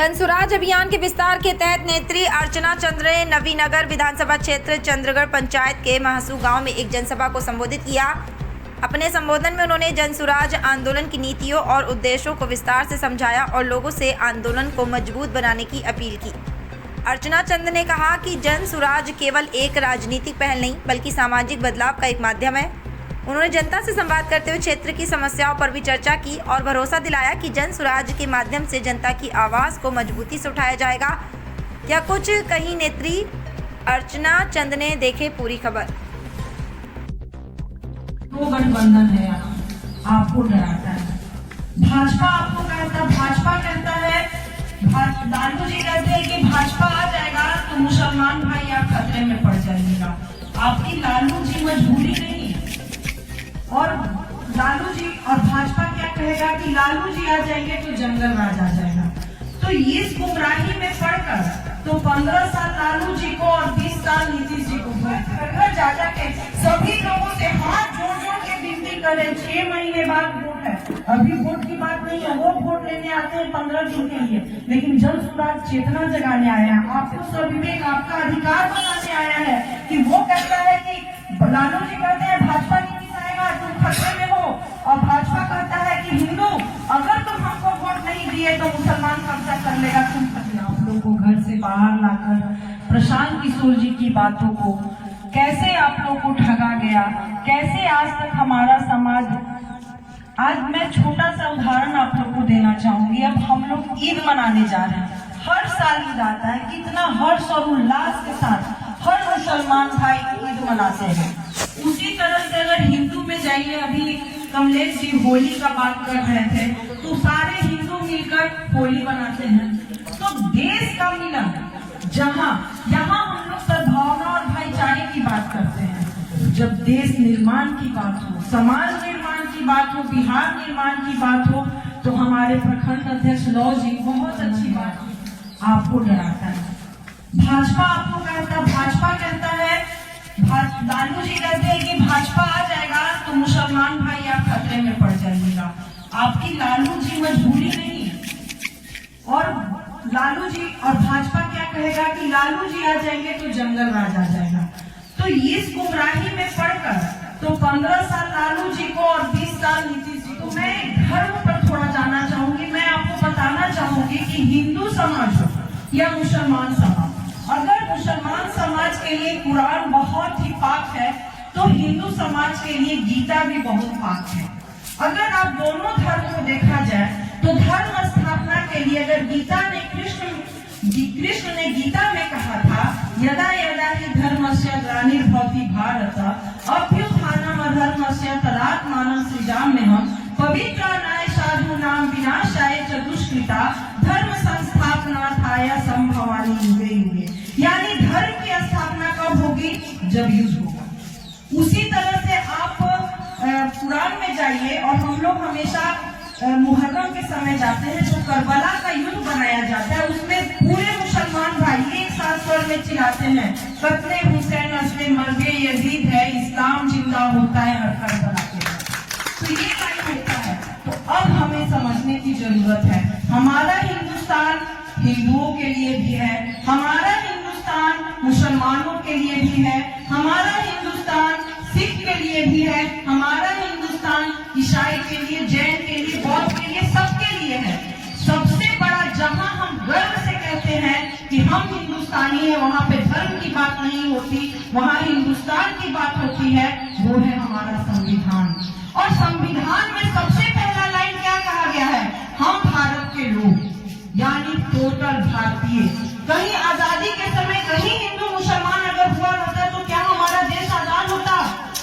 जनसुराज अभियान के विस्तार के तहत नेत्री अर्चना चंद्र ने नवीनगर विधानसभा क्षेत्र चंद्रगढ़ पंचायत के महासू गांव में एक जनसभा को संबोधित किया। अपने संबोधन में उन्होंने जनसुराज आंदोलन की नीतियों और उद्देश्यों को विस्तार से समझाया और लोगों से आंदोलन को मजबूत बनाने की अपील की। अर्चना चंद्र ने कहा कि जनसुराज केवल एक राजनीतिक पहल नहीं बल्कि सामाजिक बदलाव का एक माध्यम है। उन्होंने जनता से संवाद करते हुए क्षेत्र की समस्याओं पर भी चर्चा की और भरोसा दिलाया कि जनसुराज के माध्यम से जनता की आवाज़ को मजबूती से उठाया जाएगा। या कुछ कहीं नेत्री अर्चना चंद्र ने देखे पूरी खबर। दो गठबंधन है यहाँ, आपको डराता है। भाजपा आपको कहता, भाजपा कहता है, लालू जी कहते हैं कि भाजपा आ जाएगा तो मुसलमान भाई आप खतरे में पड़ जाइएगा। आपकी लालू जी मजबूरी नहीं, और लालू जी और भाजपा क्या कहेगा कि लालू जी आ जाएंगे तो जंगल राज आ जाएगा। तो इस गुमराही में पड़कर तो 15 साल लालू जी को और 20 साल नीतीश जी को घर जा जाके सभी लोगों से हाथ जोड़ जोड़ के विनती करें। 6 महीने बाद वोट है, अभी वोट की बात नहीं है, वो वोट लेने आते हैं 15 दिन के लिए, लेकिन जनसुराज चेतना जगाने आया है, आपको स्वविवेक आपका अधिकार बनाने आया है कि वो कहता है कि लालू जी कहते हैं भाजपा तुम खतरे में हो, और भाजपा कहता है कि हिंदू अगर तुम हमको वोट नहीं दिए तो मुसलमान कब्जा कर लेगा। तुम आप लोगों को घर से बाहर लाकर प्रशांत किशोर जी की बातों को कैसे आप लोग को ठगा गया, कैसे आज तक हमारा समाज। आज मैं छोटा सा उदाहरण आप लोग को देना चाहूंगी। अब हम लोग ईद मनाने जा रहे हैं, हर साल ईद आता है, कितना हर्ष और उल्लास के साथ हर मुसलमान भाई ईद मनाते हैं। उसी तरह से अगर हिंदू में जाइए, अभी कमलेश जी होली का बात कर रहे थे, तो सारे हिंदू मिलकर होली बनाते हैं। तो देश का मिलन जहाँ हम लोग सद्भावना और भाईचारे की बात करते हैं, जब देश निर्माण की बात हो, समाज निर्माण की बात हो, बिहार निर्माण की बात हो, तो हमारे प्रखंड अध्यक्ष लौ जी बहुत अच्छी बात आपको डराता है। भाजपा आपको कहता, भाजपा कहता है, लालू जी कहते हैं कि भाजपा आ जाएगा तो मुसलमान भाई आप खतरे में पड़ जाइएगा। आपकी लालू जी मजबूरी नहीं, और लालू जी और भाजपा क्या कहेगा कि लालू जी आ जाएंगे तो जंगल राज आ जाएगा। तो इस गुमराही में पड़कर तो 15 साल लालू जी को और 20 साल नीतीश जी को। मैं धर्म पर थोड़ा जाना चाहूंगी। मैं आपको बताना चाहूंगी कि हिंदू समाज हो या मुसलमान समाज, अगर मुसलमान समाज के लिए कुरान बहुत ही पाक है तो हिंदू समाज के लिए गीता भी बहुत पाक है। अगर आप दोनों धर्म को देखा जाए तो धर्म स्थापना के लिए अगर गीता ने कृष्ण ने गीता में कहा था, यदा यदा हि धर्मस्य ग्लानिर्भवति भारत अभ्युत्थानम् अधर्मस्य तदात्मानं सृजाम्यहम् पवित्राणाय साधूनां विनाशाय च दुष्कृता धर्म संस्थापनार्थाय संभवामि युगे युगे। यानी धर्म की स्थापना कब होगी? जब युद्ध होगा। उसी तरह से आप कुरान में जाइए, और हम लोग हमेशा मुहर्रम के समय जाते हैं, जो करबला का युद्ध बनाया जाता है, उसमें पूरे मुसलमान भाई एक साथ स्वर में चिल्लाते हैं, कत्ले हुसैन असले मर्गे यजीद है, इस्लाम जिंदा होता है हर करबला के। तो ये टाइम होता है। तो अब हमें समझने की जरूरत है, हमारा हिंदुस्तान हिंदुओं के लिए भी है, हमारा हिंदुस्तान मुसलमानों के लिए भी है, हमारा हिंदुस्तान सिख के लिए भी है, हमारा हिंदुस्तान ईसाई के लिए, जैन के लिए, बौद्ध के लिए, सबके लिए है। सबसे बड़ा जहां हम गर्व से कहते हैं कि हम हिंदुस्तानी हैं, वहां पे धर्म की बात नहीं होती, वहां हिंदुस्तान की बात होती है, वो है हमारा संविधान। और संविधान में सबसे पहला लाइन क्या कहा गया है? हम भारत के लोग, यानी टोटल भारतीय। कहीं आजादी के समय कहीं हिंदू मुसलमान अगर हुआ होता तो क्या हमारा देश आजाद होता?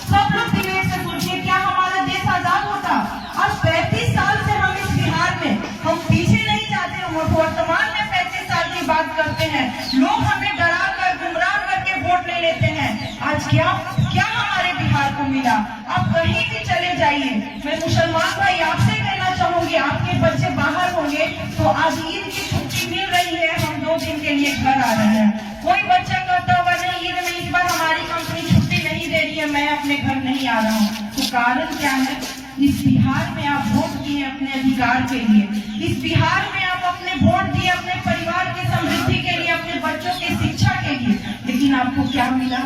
सब लोग विवेक से सोचिए, क्या हमारा देश आजाद होता? आज 35 साल से हम इस बिहार में, हम पीछे नहीं जाते, वर्तमान में 35 साल की बात करते हैं। लोग हमें डरा कर गुमराह करके वोट ले लेते हैं। आज क्या हमारे बिहार को मिला? आप कहीं भी चले जाइए, मैं मुसलमान भाई आपसे कहना चाहूंगी, आपके बच्चे बाहर होंगे तो आज ईद की छुट्टी मिल रही है, हम 2 दिन के लिए घर आ रहे हैं। कोई बच्चा कहता होगा नहीं ईद में इस बार हमारी कंपनी छुट्टी नहीं दे रही है, मैं अपने घर नहीं आ रहा हूँ। तो कारण क्या है? इस बिहार में आप वोट किए अपने अधिकार के लिए, इस बिहार में आप अपने लिए वोट दिए अपने परिवार की समृद्धि के लिए, अपने बच्चों की शिक्षा के लिए, लेकिन आपको क्या मिला?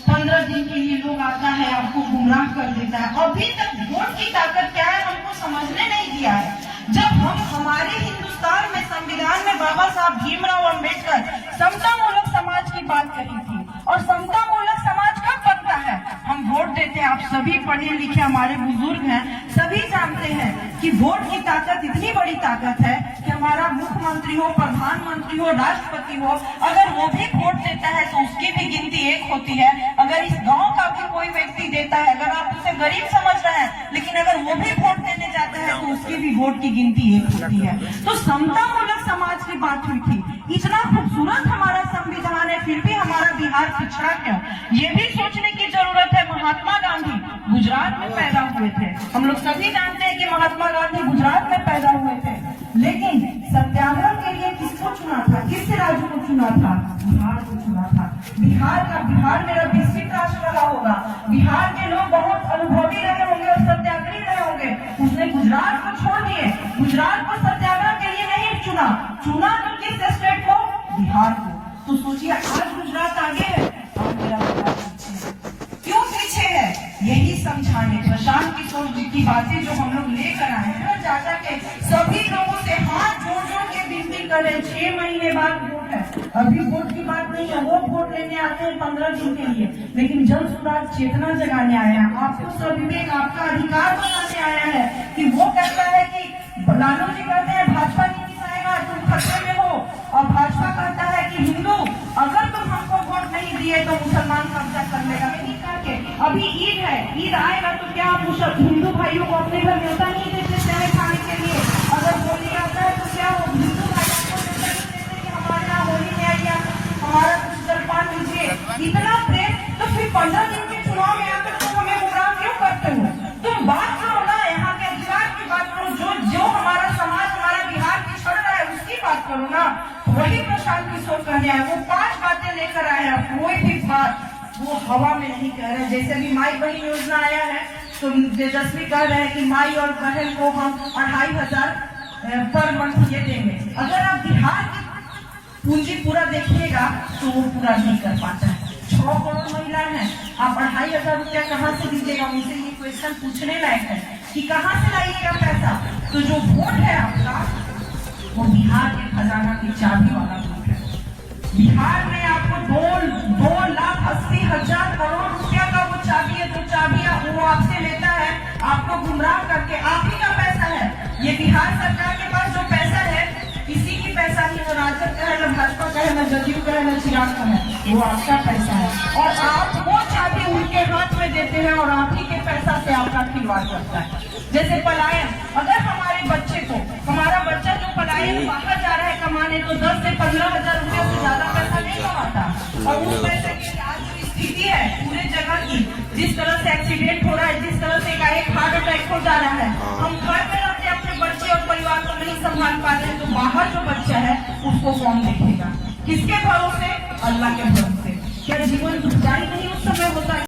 15 दिन के लिए लोग आता है, आपको गुमराह कर देता है। अभी तक वोट की ताकत क्या है हमको समझने नहीं दिया है। जब हम हमारे हिंदुस्तान में संविधान में बाबा साहब भीमराव अंबेडकर समता मूलक समाज की बात कही थी, और समता मूलक समाज कब बनता है? हम वोट देते हैं। आप सभी पढ़े लिखे हमारे बुजुर्ग हैं, सभी जानते हैं कि वोट की ताकत इतनी बड़ी ताकत है कि हमारा मुख्यमंत्री हो, प्रधानमंत्री हो, राष्ट्रपति हो, अगर वो भी वोट देता है तो उसकी भी गिनती 1 होती है। अगर इस गांव का भी कोई व्यक्ति देता है, अगर आप उसे गरीब समझ रहे हैं, लेकिन अगर वो भी वोट देने जाता है तो उसकी भी वोट की गिनती 1 होती है। तो समता मूलक समाज की बात हुई थी। इतना खूबसूरत हमारा संविधान है, फिर भी हमारा बिहार पिछड़ा क्यों? ये भी सोचने की जरूरत है। महात्मा गांधी गुजरात में पैदा हुए थे, हम लोग सभी जानते हैं कि महात्मा गांधी गुजरात में पैदा हुए थे, लेकिन सत्याग्रह के लिए किसको चुना था? किस राज्य को चुना था? बिहार को चुना था। बिहार मेरा विकसित राष्ट्र रहा होगा, बिहार के लोग बहुत अनुभवी रहे होंगे और सत्याग्रही रहे होंगे। उसने गुजरात को छोड़ दिए, गुजरात को सत्याग्रह के लिए नहीं चुना तो किस स्टेट को? बिहार को। तो सोचिए, आज गुजरात आगे है और मेरा बिहार पीछे है। क्यों पीछे है? यही समझाने प्रशांत किशोर जी की बातें जो हम लोग लेकर आए हैं, जाकर के सभी लोगों से हाथ जोड़ के विनती करें। 6 महीने बाद वोट है, अभी वोट की बात नहीं है। वो वोट लेने आते हैं 15 दिन के लिए, लेकिन जन स्वराज चेतना जगाने आया है, आपको सविवेक, आपका अधिकार बताने आया है। कि वो कहता है कि लालू जी कहते हैं भाजपा नहीं जिताएगा, तुम खतरे में हो, और भाजपा कहता है कि हिंदू अगर तुम हमको वोट नहीं दिए तो मुसलमान कब्जा कर लेगा। नहीं करके अभी ईद है, ईद आएगा तो क्या आप हिंदू भाइयों को अपने घर न्योता नहीं देते सेवई खाने के लिए? अगर होली आता है तो क्या वो हिंदू भाइयों को न्योता नहीं देते कि हमारे यहाँ होली में आइए, हमारा कुछ जलपान लीजिए? इतना प्रेम, तो फिर 15 दिन के चुनाव में आकर तुम हमें गुमराह क्यों करते हो? तुम बात करो ना, यहाँ के अधिकार की बात करो, जो हमारा समाज, हमारा बिहार पिछड़ रहा है उसकी बात करो ना। वही प्रशांत किशोर कहने आए, वो 5 बातें लेकर आए हैं, कोई भी बात वो हवा में नहीं कह रहे। जैसे भी माई बहन योजना आया है तो तेजस्वी कह रहे हैं कि माई और बहन को हम 2500 पर मंथ ये देंगे। अगर आप बिहार की पूंजी पूरा देखिएगा तो वो पूरा नहीं कर पाता है। 6 करोड़ महिला हैं, आप 2500 रुपया कहाँ से दीजिएगा? उनसे ये क्वेश्चन पूछने लायक है कि कहाँ से लाइएगा पैसा? तो जो वोट है आपका वो बिहार के खजाना की चाबी वाला वोट है। बिहार में आपको 2,80,000 करोड़ रुपया का वो चाबी है, तो चाबियां वो आपसे लेता है, आपको गुमराह करके। आप ही का पैसा है ये। बिहार सरकार के पास जो पैसा है किसी की पैसा नहीं, वो राजद का है, न भाजपा का है, न जदयू का है, न चिराग का है, वो आपका पैसा है। और आप वो चाबी उनके हाथ में देते हैं और आप ही के पैसा से आपका खिलवाड़ करता है। जैसे पलायन, अगर हमारे बच्चे को, हमारा बच्चा जो पलायन बाहर जा रहा है कमाने, तो 10 से 15,000 रुपया से ज्यादा पैसा नहीं कमाता। और उस पैसे की आज जो स्थिति है पूरे जगह की, जिस तरह से एक्सीडेंट हो रहा है, जिस तरह से एक हार्ट अटैक हो जा रहा है, हम घर में रहते अपने बच्चे और परिवार को नहीं संभाल पाते हैं, तो बाहर जो बच्चा है उसको कौन देखेगा? किसके भरोसे? अल्लाह के भरोसे। क्या जीवन दुखदाई नहीं उस समय होता है?